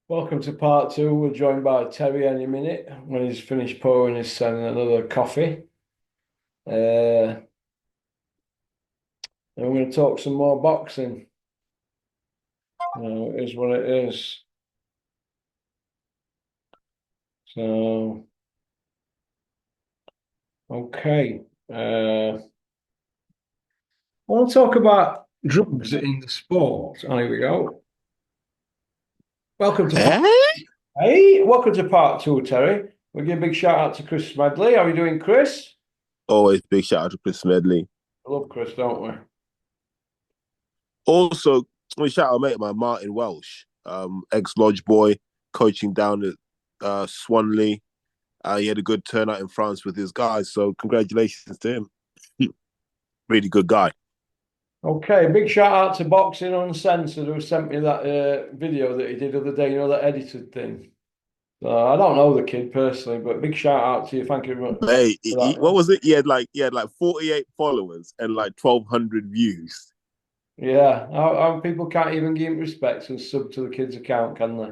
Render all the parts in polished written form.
Welcome to part two. We're joined by Terry any minute when he's finished pouring his son another coffee. And we're going to talk some more boxing. It is what it is. So, okay. I want to talk about drugs in the sport. Oh, here we go. Welcome to part. Eh? Hey, welcome to part two, Terry. We'll give a big shout out to Chris Smedley. How are you doing, Chris? Always big shout out to Chris Medley. I love Chris, don't we? Also, we shout out mate of mine, Martin Welsh, ex Lodge boy, coaching down at Swanley. He had a good turnout in France with his guys, so congratulations to him. Really good guy. Okay, big shout out to Boxing Uncensored who sent me that video that he did the other day, that edited thing. So I don't know the kid personally, but big shout out to you. Thank you very much Mate, for that, what man. was it? He had like 48 followers and like 1,200 views. Yeah, how people can't even give him respect and sub to the kid's account, can they?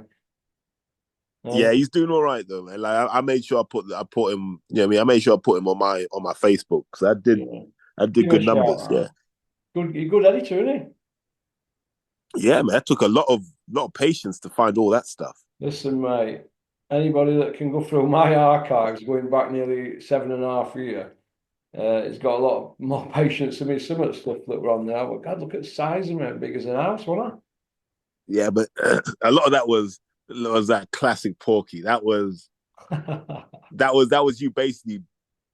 Yeah, Um, he's doing all right though, man. Like I made sure I put him. You know, what I mean, I made sure I put him on my Facebook because yeah. I did Give him a good shout numbers. Yeah, out. Good editor, isn't yeah, man. That took a lot of patience to find all that stuff. he? Listen, mate, anybody that can go through my archives going back nearly 7.5 years. It's got a lot more patience than me. Some of the stuff that were on there. But God, look at the size of it, big as an house, wasn't Yeah, but a lot of that was that classic Porky. it? That was you basically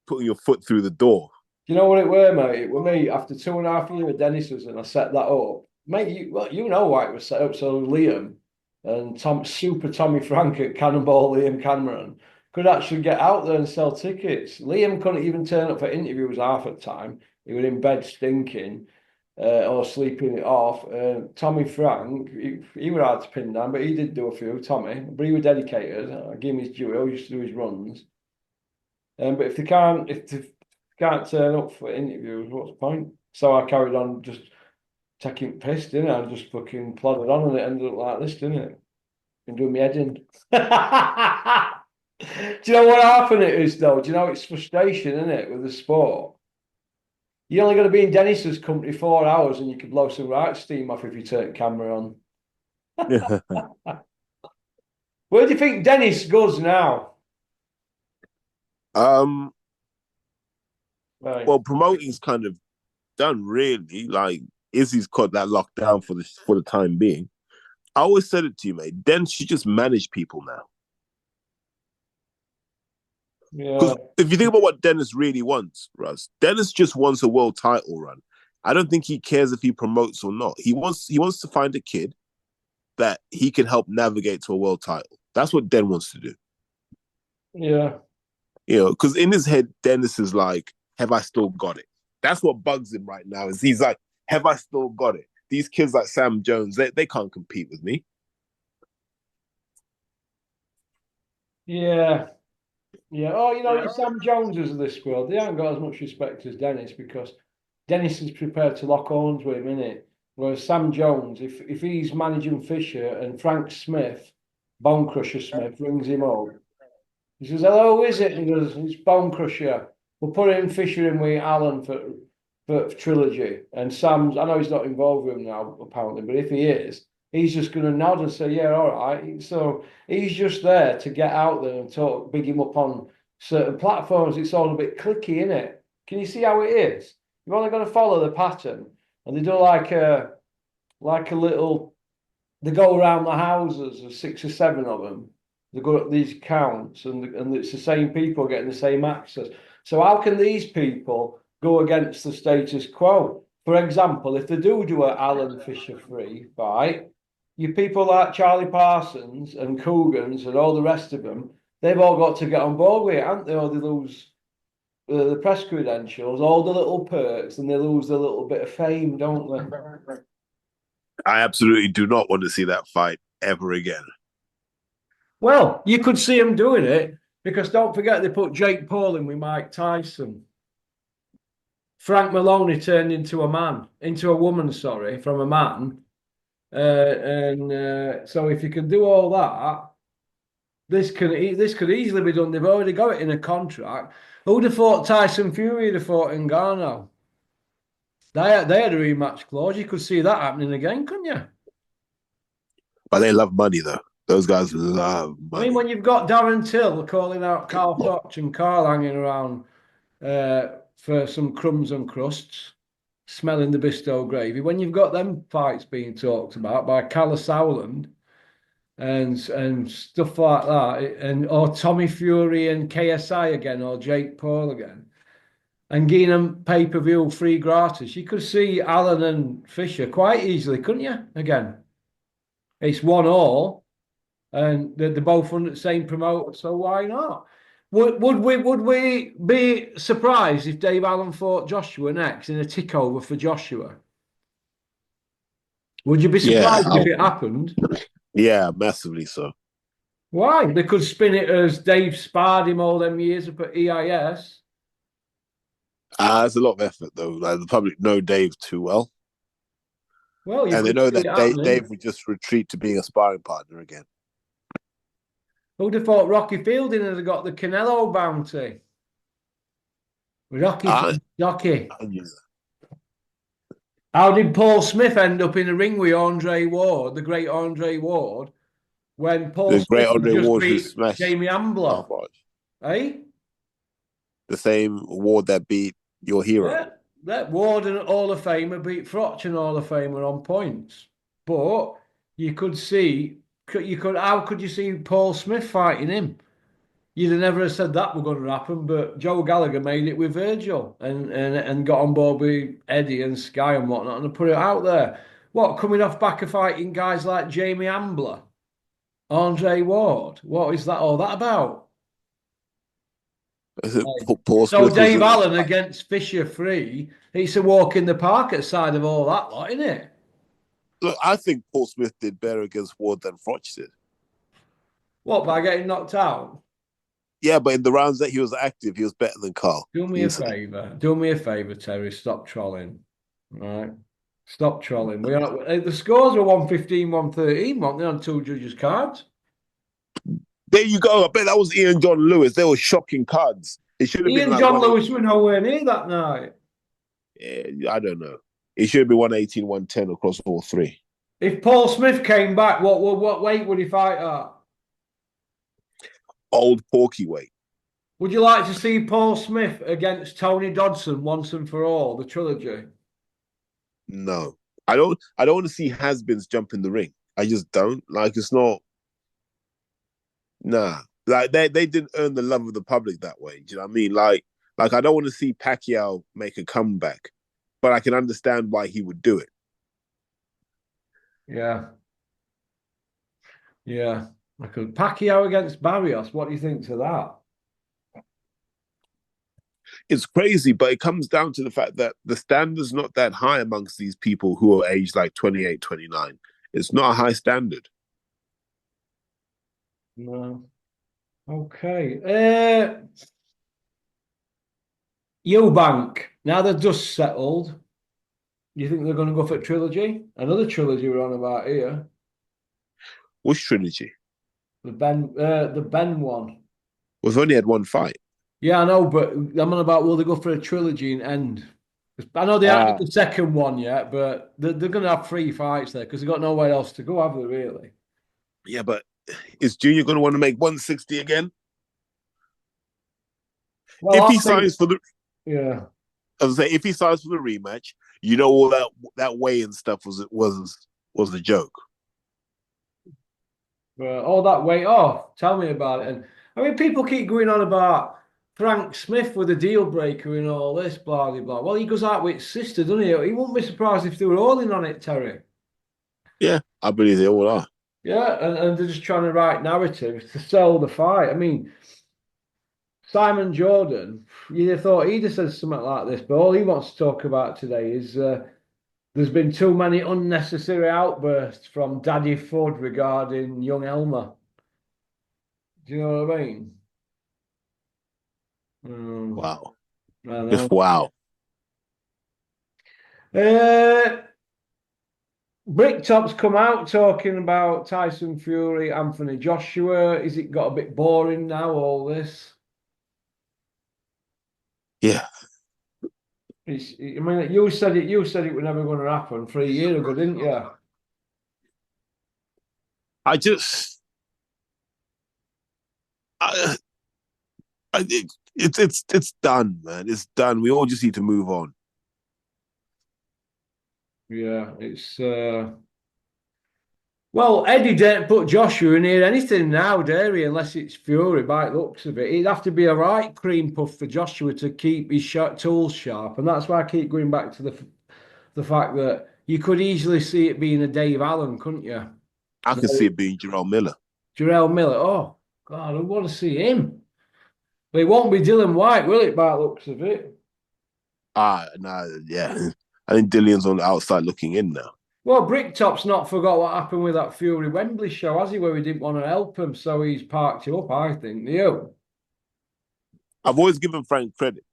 putting your foot through the door. Do you know what it were, mate? It were me after 2.5 years of Dennis's, and I set that up. Mate, you know why it was set up. So Liam and Super Tommy Frank at Cannonball Liam Cameron could actually get out there and sell tickets. Liam couldn't even turn up for interviews half the time. He was in bed stinking. Or sleeping it off. Tommy Frank, he was hard to pin down, but he did do a few, Tommy. But he was dedicated. I give him his due. He always used to do his runs. But if they can't turn up for interviews, what's the point? So I carried on just taking piss, didn't I? I just fucking plodded on and it ended up like this, didn't it? Been doing my head in. Do you know what happened it is though? Do you know it's frustration, isn't it, with the sport? You're only going to be in Dennis's company 4 hours and you can blow some right steam off if you turn the camera on. Where do you think Dennis goes now? um, Right. well, promoting's kind of done, really. Like Izzy's got that locked down for the time being. I always said it to you, mate. Den should just manage people now. Yeah. Because if you think about what Dennis really wants, Russ, Dennis just wants a world title run. I don't think he cares if he promotes or not. He wants to find a kid that he can help navigate to a world title. That's what Den wants to do. Yeah. Because in his head, Dennis is like, have I still got it? That's what bugs him right now. Is he's like, have I still got it? These kids like Sam Jones, they can't compete with me. Yeah. Yeah. Oh, your Sam Joneses of this world, they haven't got as much respect as Dennis because Dennis is prepared to lock horns with him, innit? Whereas Sam Jones, if he's managing Fisher and Frank Smith, Bone Crusher Smith, rings him up, he says, "Hello, who is it?" And he goes, "It's Bone Crusher. We'll put in Fisher in with Alan for trilogy." And Sam's, I know he's not involved with him now, apparently, but if he is, he's just going to nod and say, "Yeah, all right." So he's just there to get out there and talk, big him up on certain platforms. It's all a bit clicky, isn't it? Can you see how it is? You've only got to follow the pattern, and they do like a little. They go around the houses, there's 6 or 7 of them. They go up these counts, and it's the same people getting the same access. So how can these people go against the status quo? For example, if they do a Alan Fisher free fight, you people like Charlie Parsons and Coogans and all the rest of them, they've all got to get on board with it, haven't they? Or they lose the press credentials, all the little perks, and they lose a little bit of fame, don't they? I absolutely do not want to see that fight ever again. Well, you could see him doing it because don't forget they put Jake Paul in with Mike Tyson. Frank Maloney turned into a woman, sorry, from a man. And so if you can do all that, this could easily be done. They've already got it in a contract. Who'd have thought Tyson Fury would have fought Ngannou? They had a rematch clause. You could see that happening again, couldn't you? But they love money though. Those guys love I mean, money. when you've got Darren Till calling out Carl Froch and Carl hanging around for some crumbs and crusts, smelling the Bisto gravy, when you've got them fights being talked about by Calla Sowland and stuff like that, and or Tommy Fury and KSI again, or Jake Paul again, and getting them pay-per-view free gratis, you could see Allen and Fisher quite easily, couldn't you? Again, it's 1-1, and they're both under the same promoter, so why not? Would we be surprised if Dave Allen fought Joshua next in a takeover for Joshua? Would you be Yeah, surprised if it happened? yeah, massively so. Why? They could spin it as Dave sparred him all them years up at EIS. It's a lot of effort though. Like the public know Dave too well, Well, you and they could know see that it happening. Dave would just retreat to being a sparring partner again. Who'd have thought Rocky Fielding had got the Canelo bounty? Rocky I, from Rocky. I knew How did Paul Smith end up in a ring with Andre Ward, the great Andre Ward, when Paul the great Smith had Andre just Ward who beat smashed Jamie Ambler? Froch, Eh? the same Ward that beat your hero. Yeah. That Ward and Hall of Famer beat Froch and Hall of Famer on points. But you could see, how could you see Paul Smith fighting him? You'd have never have said that were going to happen, but Joe Gallagher made it with Virgil and got on board with Eddie and Sky and whatnot and put it out there. What, coming off back of fighting guys like Jamie Ambler, Andre Ward? What is that all that about? Like, Paul so Smith was Dave Allen against Fisher Free, it's a walk in the park at the side of all that lot, isn't it? look. I think Paul Smith did better against Ward than Froch did. What, by getting knocked out? Yeah, but in the rounds that he was active, he was better than Carl Do me a easily. favour. Do me a favour, Terry. Stop trolling. Right? Stop trolling. We are the scores were 115, 113, weren't they, on two judges' cards? There you go. I bet that was Ian John Lewis. They were shocking cards. It should have been Ian like John 180. Lewis were nowhere near that night. Yeah, I don't know. It should be 118, 110 across all three. If Paul Smith came back, what weight would he fight at? Old Porky weight. Would you like to see Paul Smith against Tony Dodson once and for all, the trilogy? No. I don't want to see has-beens jump in the ring. I just don't. Like it's not nah. Like they didn't earn the love of the public that way. Do you know what I mean? Like I don't want to see Pacquiao make a comeback, but I can understand why he would do it. Yeah, yeah. I could. Pacquiao against Barrios. What do you think to that? It's crazy, but it comes down to the fact that the standard's not that high amongst these people who are aged like 28, 29. It's not a high standard. No. Okay. Eubank. Now the dust settled. Do you think they're going to go for a trilogy? Another trilogy we're on about here. Which trilogy? The Ben one. We've only had one fight. Yeah, I know, but I'm on about will they go for a trilogy and end? I know they haven't got Ah, the second one yet, but they're going to have three fights there because they've got nowhere else to go, have they, really? yeah, but is Junior going to want to make 160 again? Well, If he I think, signs for the, yeah. as I say, if he signs for the rematch, you know all that weigh-in stuff was a joke. All that weight off. Tell me about it. And I mean, people keep going on about Frank Smith with a deal breaker and all this, blah, blah, blah. Well, he goes out with his sister, doesn't he? He wouldn't be surprised if they were all in on it, Terry. Yeah, I believe they all are. Yeah, and they're just trying to write narratives to sell the fight. I mean, Simon Jordan, you'd have thought he'd have said something like this, but all he wants to talk about today is there's been too many unnecessary outbursts from Daddy Fudd regarding young Elmer. Do you know what I mean? Wow, I just know. wow. Uh, Bricktop's come out talking about Tyson Fury, Anthony Joshua. Is it got a bit boring now, all this? Yeah, I mean, you said it was never going to happen 3 years ago, didn't you? I just, I, it's done, man. It's done. We all just need to move on. Yeah, it's well, Eddie didn't put Joshua near anything now, dare he? Unless it's Fury by the looks of it. It'd have to be a right cream puff for Joshua to keep his tools sharp, and that's why I keep going back to the fact that you could easily see it being a Dave Allen, couldn't you? I can see it being Jerome Miller. Jarrell Miller. Oh God, I want to see him. But it won't be Dylan White, will it? By the looks of it. Nah, yeah. I think Dillion's on the outside looking in now. Well, Bricktop's not forgot what happened with that Fury Wembley show, has he? Where we didn't want to help him, so he's parked it up. I think. You? I've always given Frank credit.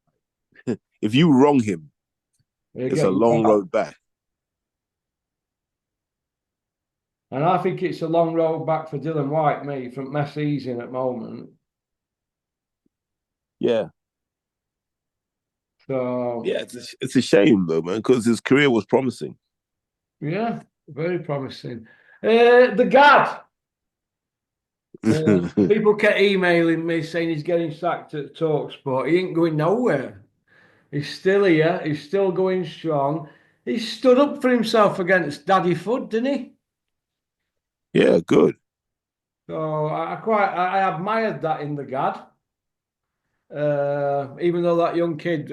If you wrong him, You it's get a you long back. road back. And I think it's a long road back for Dylan White, me, from mess he's in at the moment. Yeah. So, Yeah, it's a shame though, man, because his career was promising. yeah, very promising. The Gad. People kept emailing me saying he's getting sacked at Talksport. He ain't going nowhere. He's still here. He's still going strong. He stood up for himself against Daddy Fudd, didn't he? Yeah, good. So I admired that in the Gad. Even though that young kid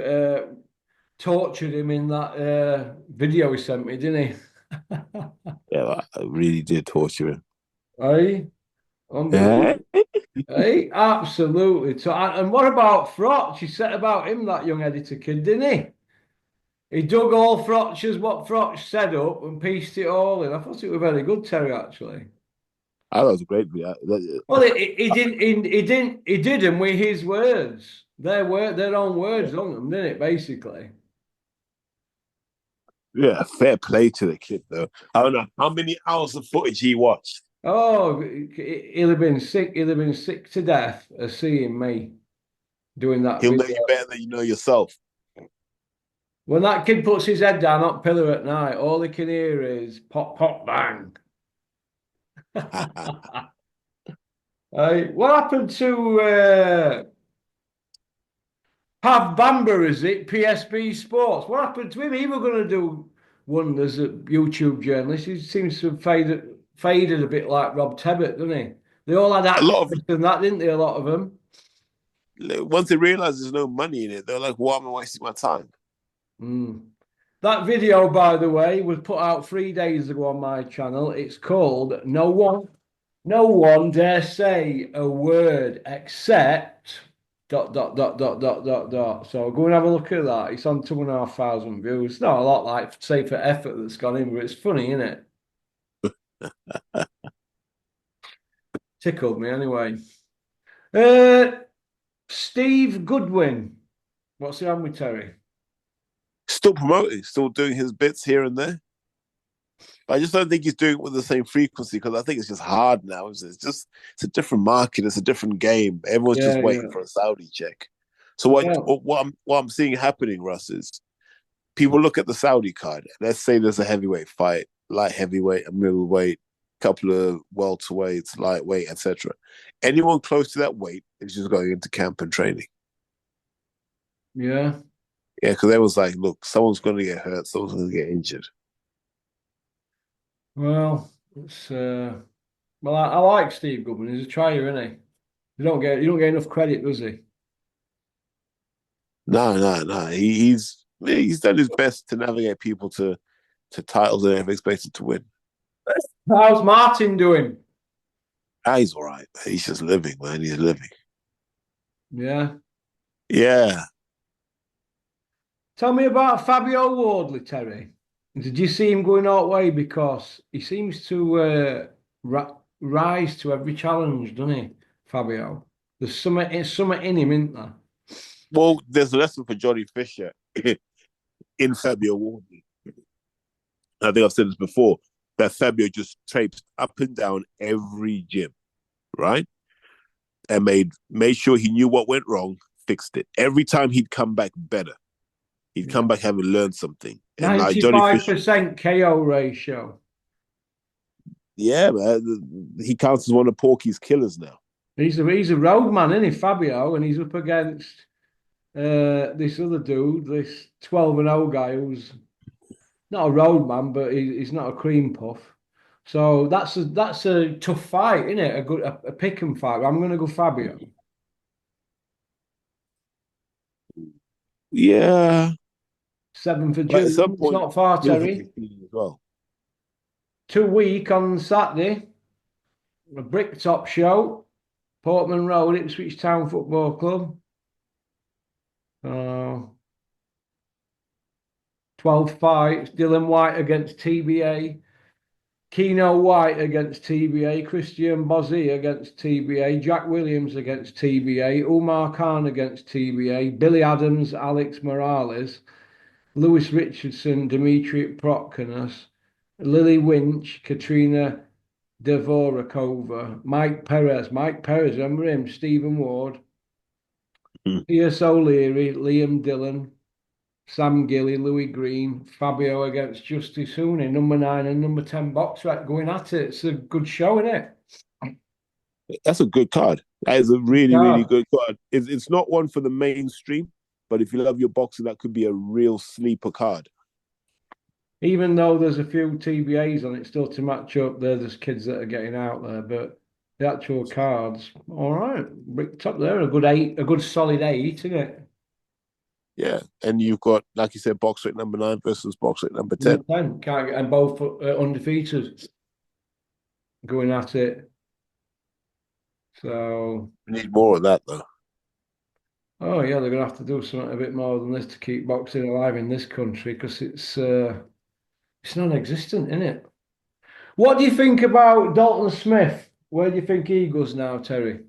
tortured him in that video he sent me, didn't he? Yeah, I really did torture him. Hey, unbelievable. Yeah. Hey, absolutely. So, and what about Frotch? He said about him, that young editor kid, didn't he? He dug all Frotch's what Frotch said up and pieced it all in. I thought it was very good, Terry, actually. I thought it was a great video. Well, he did them with his words. Their own words on them, didn't it, basically? Yeah, fair play to the kid though. I don't know how many hours of footage he watched. Oh, he'll have been sick. He'll have been sick to death of seeing me doing that He'll know you video. better than you know yourself. When that kid puts his head down on pillow at night, all he can hear is pop, pop, bang. Hey, what happened to Pav Bamba, is it? PSB Sports. What happened to him? He was going to do wonders at YouTube journalist. He seems to have faded a bit like Rob Tebbett, doesn't he? They all had A lot of access and that, didn't they? A lot of them. once they realize there's no money in it, they're like, "Why am I wasting my time?" Mm. That video, by the way, was put out 3 days ago on my channel. It's called No One Dare Say a Word Except dot dot dot dot dot dot dot. So go and have a look at that. It's on 2,500 views. It's not a lot, like say for effort that's gone in, but it's funny, isn't it? Tickled me anyway. Uh, Steve Goodwin. What's the on with Terry? Still promoting, still doing his bits here and there. I just don't think he's doing it with the same frequency because I think it's just hard now. It's a different market, it's a different game. Everyone's Yeah, just waiting yeah. for a Saudi check. So Well, what I'm seeing happening, Russ, is people look at the Saudi card. Let's say there's a heavyweight fight, light heavyweight, a middleweight, couple of welterweights, lightweight, etc. Anyone close to that weight is just going into camp and training. yeah. Yeah, because they was like, look, someone's going to get hurt, someone's going to get injured. Well, it's well, I like Steve Goodwin. He's a trier, isn't he? You don't get enough credit, does he? No. He's done his best to navigate people to titles they never expected to win. How's Martin doing? He's all right. He's just living, man. He's living. Yeah. Yeah. Tell me about Fabio Wardley, Terry. Did you see him going all way? Because he seems to rise to every challenge, doesn't he, Fabio? There's something in him, isn't there? Well, there's a lesson for Johnny Fisher in Fabio Wardley. I think I've said this before. that Fabio just traipsed up and down every gym, right? And made sure he knew what went wrong, fixed it. Every time he'd come back better. He'd come back having learned something. And like Johnny Fisher, 95% KO ratio. yeah, man, he counts as one of Porky's killers now. He's a road man, isn't he, Fabio? And he's up against this other dude, this 12-0 guy who's not a road man, but he's not a cream puff. So that's a tough fight, isn't it? A pick and fight. I'm going to go Fabio. Yeah, 7th of but at June. some It's point, not far, he'll hit Terry. 15 as well. 2 week on Saturday. A brick top show. Portman Road, Ipswich Town Football Club. 12 fights. Dylan White against TBA. Keno White against TBA. Christian Bozzi against TBA. Jack Williams against TBA. Umar Khan against TBA. Billy Adams, Alex Morales. Lewis Richardson, Dmitry Protkonos. Lily Winch, Katrina Dvorakova. Mike Perez, remember him? Stephen Ward. Pierce O'Leary, Liam Dillon, Sam Gilly, Louis Green, Fabio against Justice Hooney, number 9 and number 10 box right going at it. It's a good show, isn't it? That's a good card. That is a really, really Yeah. good card. It's not one for the mainstream, but if you love your boxing, that could be a real sleeper card. Even though there's a few TBAs on it still to match up, there's kids that are getting out there, but the actual cards, all right, bricked up there, a good 8, a good solid 8, isn't it? Yeah, and you've got, like you said, box weight number 9 versus box weight number 10. Number 10, can't get, and both undefeated going at it. So, We need more of that, though. oh yeah, they're gonna have to do something a bit more than this to keep boxing alive in this country because it's non-existent, isn't it? What do you think about Dalton Smith? Where do you think he goes now, Terry?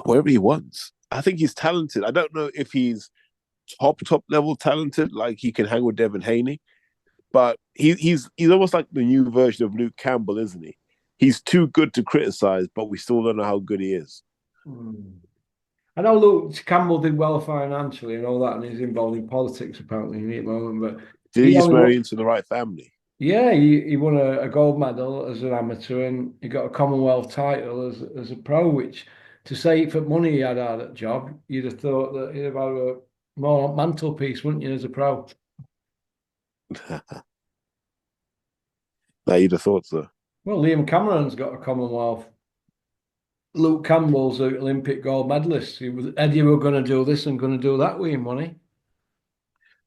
Wherever he wants. I think he's talented. I don't know if he's top level talented, like he can hang with Devin Haney, but he's almost like the new version of Luke Campbell, isn't he? He's too good to criticize, but we still don't know how good he is. I know Luke Campbell did well financially and all that, and he's involved in politics apparently in the moment. But did he just marry into the right family? Yeah, he won a gold medal as an amateur, and he got a Commonwealth title as a pro. Which, to say for money he had at that job, you'd have thought that he'd have had a more mantelpiece, wouldn't you, as a pro? That you'd have thought so. Well, Liam Cameron's got a Commonwealth. Luke Campbell's an Olympic gold medalist. Eddie were going to do this and going to do that with him, wasn't he?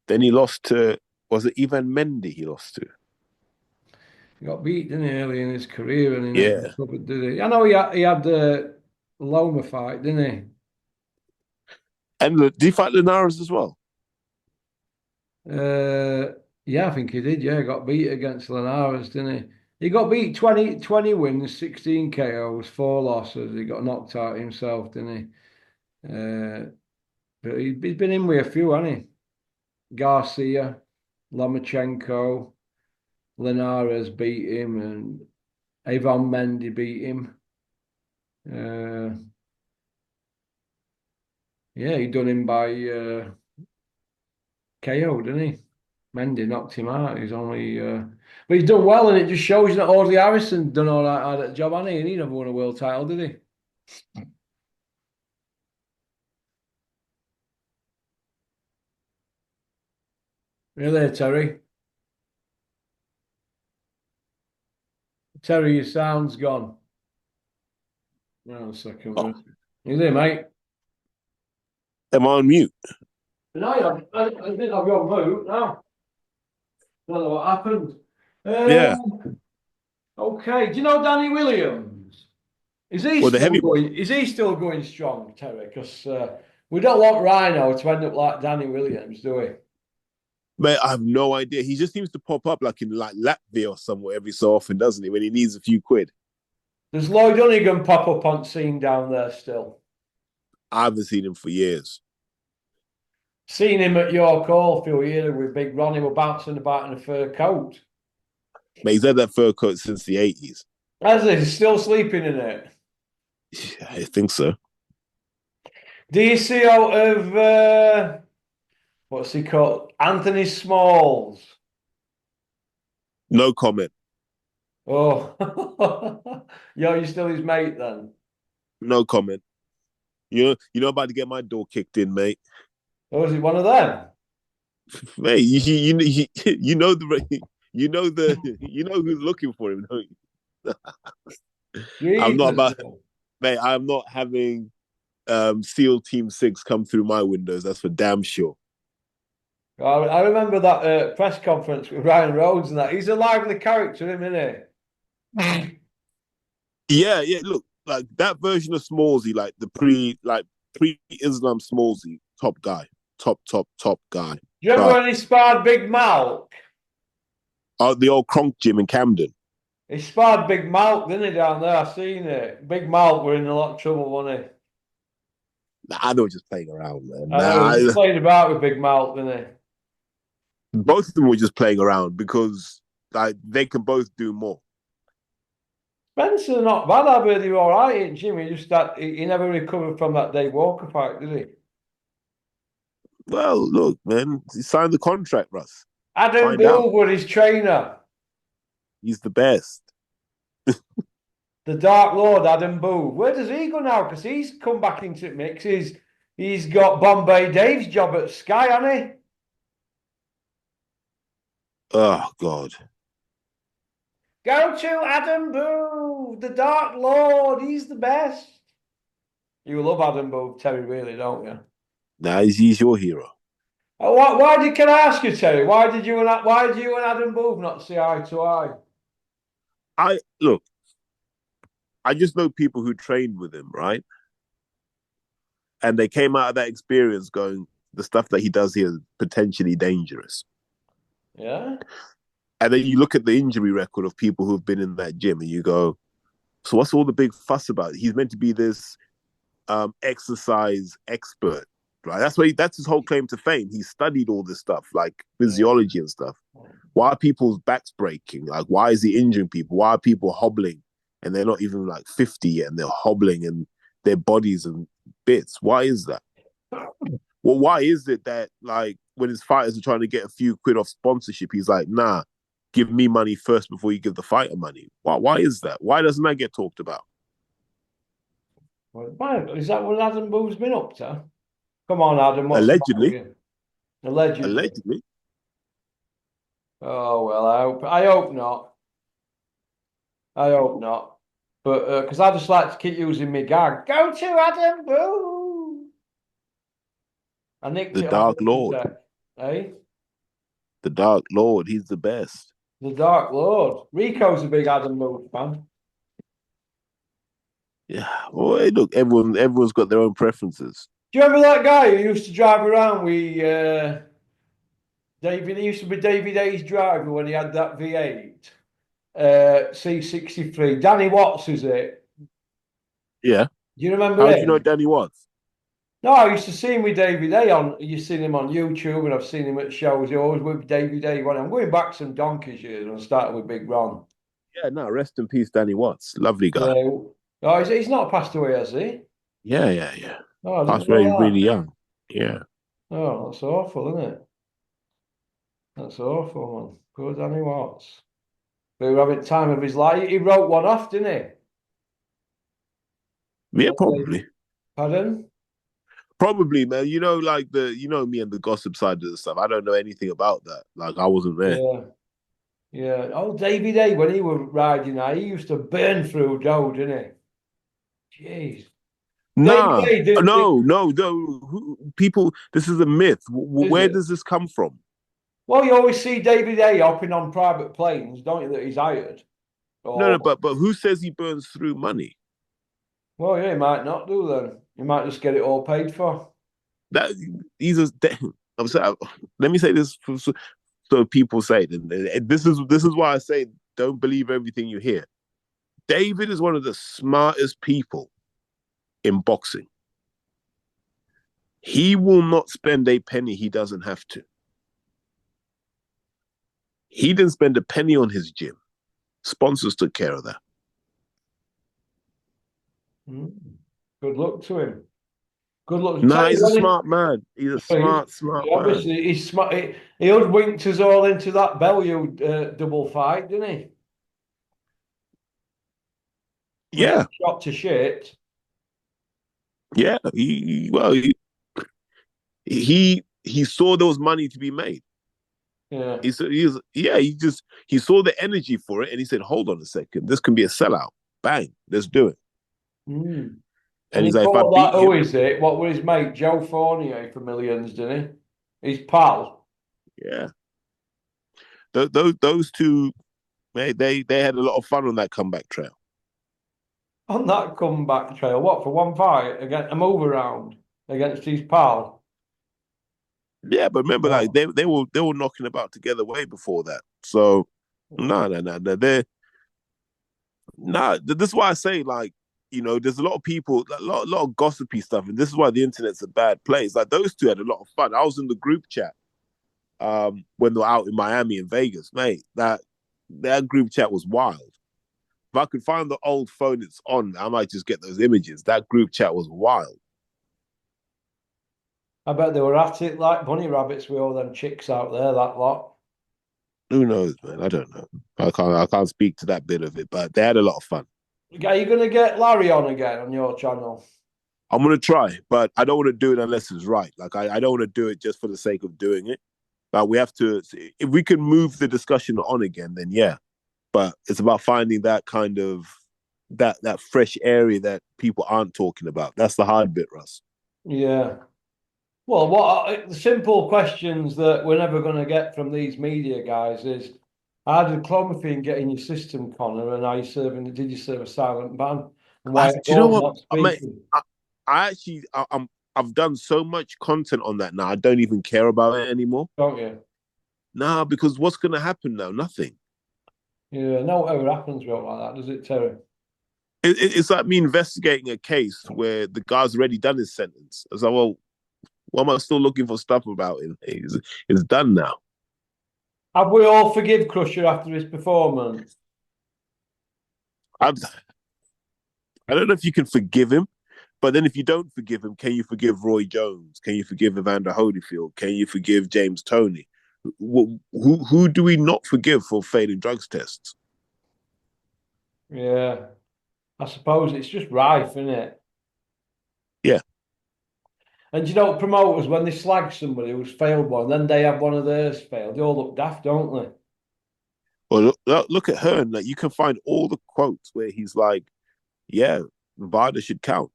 Then he lost to, was it Ivan Mendy he lost to? He got beat, didn't he, early in his career, and he never Yeah. recovered, did he? I know he had the Loma fight, didn't he? And did he fight Linares as well? Yeah, I think he did. Yeah, got beat against Linares, didn't he? He got beat 20 wins, 16 KOs, 4 losses. He got knocked out himself, didn't he? But he's been in with a few, hasn't he? Garcia, Lomachenko, Linares beat him, and Ivan Mendy beat him. Yeah, he done him by KO, didn't he? Mendy knocked him out. He's only, but he's done well, and it just shows you that Audley Harrison done all right at the job, hasn't he? And he never won a world title, did he? Really, Terry? Terry, your sound's gone. No, a second. Oh. You there, mate? Am I on mute? No, I didn't have you on mute. No, don't know what happened. Yeah. Okay. Do you know Danny Williams? Is he Well, the still heavyweight. going? Is he still going strong, Terry? Because we don't want Rhino to end up like Danny Williams, do we? Mate, I have no idea. He just seems to pop up like in like Latvia or somewhere every so often, doesn't he? When he needs a few quid. Does Lloyd Hunnigan pop up on scene down there still? I haven't seen him for years. Seen him at York Hall a few years with Big Ronnie were bouncing about in a fur coat. Mate, he's had that fur coat since the 80s. As he's still sleeping in it. Yeah, I think so. Do you see out of what's he called? Anthony Smalls. No comment. Oh, yo, you still his mate then? No comment. You're not about to get my door kicked in, mate. Or is it one of them? Mate, you know you know who's looking for him, don't you? I'm not Jesus. about mate, I'm not having SEAL Team 6 come through my windows, that's for damn sure. I remember that press conference with Ryan Rhodes and that. He's a lively character, isn't he? Yeah, yeah, look, like that version of Smallsy, like the pre-Islam Smallsy, top guy. Top guy. Do you remember But when he sparred Big Mal? the old Kronk gym in Camden. He sparred Big Mal, didn't he, down there? I seen it. Big Mal were in a lot of trouble, wasn't he? Nah, I know just playing around, man. I know, he Nah, played about with Big Mal, didn't he? both of them were just playing around because like they can both do more. Spencer, not bad. I heard he was all right, ain't Jimmy? Just that he never recovered from that Dave Walker fight, did he? Well, look, man, he signed the contract, Russ. Adam Find out. Booth was his trainer. He's the best. The Dark Lord, Adam Booth. Where does he go now? Because he's come back into the mix. He's got Bombay Dave's job at Sky, hasn't he? Oh God. Go to Adam Booth, the Dark Lord. He's the best. You love Adam Booth, Terry, really, don't you? Nah, he's your hero. Can I ask you, Terry? Why did you and Adam Booth not see eye to eye? I look, I just know people who trained with him, right? And they came out of that experience going, the stuff that he does here is potentially dangerous. Yeah. And then you look at the injury record of people who've been in that gym and you go, so what's all the big fuss about? He's meant to be this exercise expert, right? That's his whole claim to fame. He studied all this stuff, like physiology and stuff. Why are people's backs breaking? Like, why is he injuring people? Why are people hobbling and they're not even like 50 yet and they're hobbling and their bodies and bits? Why is that? Well, why is it that like when his fighters are trying to get a few quid off sponsorship, he's like, nah, give me money first before you give the fighter money? Why is that? Why doesn't that get talked about? Well, is that what Adam Booth's been up to? Come on, Adam, what's the matter with Allegedly, you? Allegedly. allegedly. Oh well, I hope not. I hope not. But because I just like to keep using my gag. Go to Adam Booth. I nicked The it off Dark Lord. Tech. Eh? The Dark Lord. He's the best. The Dark Lord. Rico's a big Adam Booth fan. Yeah. Well, hey, look, everyone's got their own preferences. Do you remember that guy who used to drive around with David? He used to be David A's driver when he had that V8 C63. Danny Watts, is it? Yeah. Do you remember How do you know him? Danny Watts? No, I used to see him with David A on. You've seen him on YouTube, and I've seen him at shows. He always with David A. When I'm going back some donkeys years, when I started with Big Ron. Yeah, no, rest in peace, Danny Watts. Lovely guy. Yeah. Oh, he's not passed away, has he? Yeah. Oh, I Passed didn't know very, really that. young. Yeah. Oh, that's awful, isn't it? That's awful, man. Poor Danny Watts. But he was having time of his life. He wrote one off, didn't he? Yeah, probably. Pardon? Probably, man. You know, like you know me and the gossip side of the stuff. I don't know anything about that. Like I wasn't there. Yeah. Yeah. Oh, David A, when he was riding that, he used to burn through dough, didn't he? Jeez. David Nah, A did, no. People, this is a myth. is Where it? does this come from? Well, you always see David A hopping on private planes, don't you, that he's hired? No, Or, but who says he burns through money? well, yeah, he might not do then. He might just get it all paid for. That he's a. I'm sorry. Let me say this so people say it. This is why I say don't believe everything you hear. David is one of the smartest people in boxing. He will not spend a penny he doesn't have to. He didn't spend a penny on his gym. Sponsors took care of that. Mm. Good luck to him. Good luck. Tell Nah, you he's a when smart man. He's a he, smart man. obviously he's smart. He hoodwinked us all into that Bellew double fight, didn't he? We got Yeah, shot to shit. yeah. He saw there was money to be made. Yeah. He saw the energy for it, and he said, "Hold on a second, this can be a sellout. Bang, let's do it." Mm. And And he he's like, "If I called that, beat who him, is it? What was his mate? Joe Fournier for millions, didn't he? His pal. yeah." Those two, they had a lot of fun on that comeback trail. On that comeback trail. What, for one fight? Against a move around against his pal? Yeah, but remember, like Oh. they were knocking about together way before that. So no, they're nah. This is why I say, like, there's a lot of people, a lot of gossipy stuff, and this is why the internet's a bad place. Like those two had a lot of fun. I was in the group chat when they were out in Miami and Vegas, mate. That group chat was wild. If I could find the old phone it's on, I might just get those images. That group chat was wild. I bet they were at it like bunny rabbits with all them chicks out there, that lot. Who knows, man? I don't know. I can't speak to that bit of it, but they had a lot of fun. Are you going to get Larry on again on your channel? I'm gonna try, but I don't want to do it unless it's right. Like I don't want to do it just for the sake of doing it. But we have to. If we can move the discussion on again, then yeah. But it's about finding that kind of that fresh area that people aren't talking about. That's the hard bit, Russ. Yeah. Well, the simple questions that we're never going to get from these media guys is how did clomiphene get in your system, Connor? And are you serving? Did you serve a silent ban? And why Do are you know those what, not mate? speaking? I actually, I've done so much content on that now. I don't even care about it anymore. Don't you? Nah, because what's gonna happen now? Nothing. Yeah. No, whatever happens with it like that, does it, Terry? It's like me investigating a case where the guy's already done his sentence. I was like, well, why am I still looking for stuff about him? It's done now. Have we all forgive Crusher after his performance? I I don't know if you can forgive him, but then if you don't forgive him, can you forgive Roy Jones? Can you forgive Evander Holyfield? Can you forgive James Toney? Who do we not forgive for failing drugs tests? Yeah. I suppose it's just rife, isn't it? Yeah. And promoters, when they slag somebody who's failed one, then they have one of theirs failed, they all look daft, don't they? Well, look at her, and like, you can find all the quotes where he's like, "Yeah, Nevada should count,"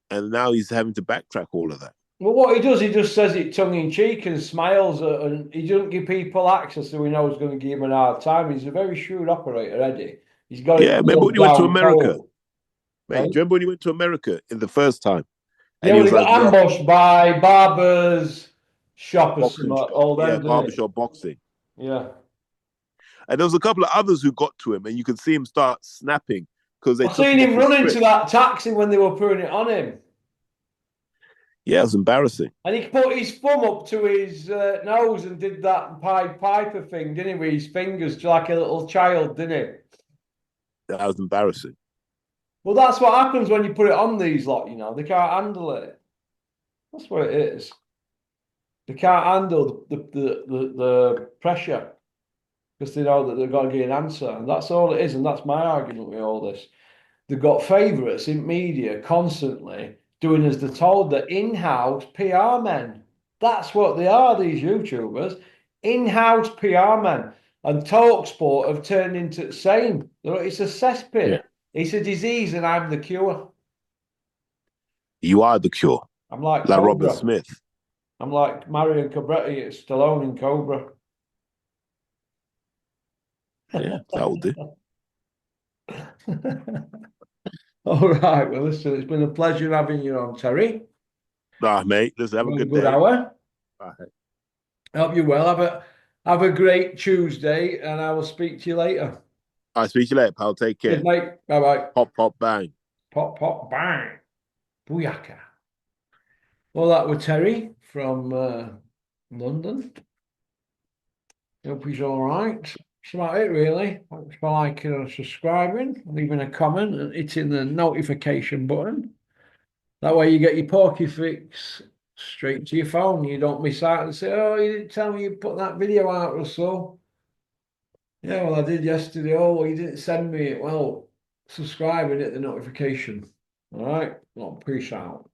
and now he's having to backtrack all of that. Well, what he does, he just says it tongue in cheek and smiles, and he doesn't give people access, so we know he's going to give him an hard time. He's a very shrewd operator, Eddie. He's got Yeah, it remember when all he went to down America, cold. mate? Do Sorry? you remember when he went to America in the first time, Yeah, and he well, he was like, got "Yeah, ambushed by Barber's shop or some boxing shop, old yeah, end, didn't barbershop boxing," he? Yeah. and there was a couple of others who got to him, and you could see him start snapping because they I took seen him off him his run into script. that taxi when they were putting it on him. Yeah, it was embarrassing. And he put his thumb up to his nose and did that Pied Piper thing, didn't he, with his fingers, like a little child, didn't he? That was embarrassing. Well, that's what happens when you put it on these lot, they can't handle it. That's what it is. They can't handle the pressure because they know that they've got to get an answer. And that's all it is. And that's my argument with all this. They've got favourites in media constantly doing as they're told. They're in-house PR men. That's what they are, these YouTubers. In-house PR men. And Talksport have turned into the same. It's a Yeah, cesspit. It's a disease and I'm the cure. you are the cure, I'm like like Robert Cobra. Smith. I'm like Marion Cobretti. It's Stallone in Cobra. Yeah, that will do. All right. Well, listen, it's been a pleasure having you on, Terry. Nah, mate. Listen, have a Well, a good good day. hour. All right. Hope you well. Have a great Tuesday, and I will speak to you later. All right, speak to you later, pal. Take Cheers, care. mate. Bye bye. Pop, pop, bang. Pop, pop, bang. Booyaka. Well, that was Terry from London. Hope he's all right. that's about it, really. Thanks for liking and subscribing, leaving a comment, and hitting the notification button. That way, you get your Porky Fix straight to your phone. You don't miss out and say, "Oh, you didn't tell me you put that video out, Russell." Yeah, well, I did yesterday. Oh, well, you didn't send me it. Well, subscribe and hit the notification. All right. Well, peace out.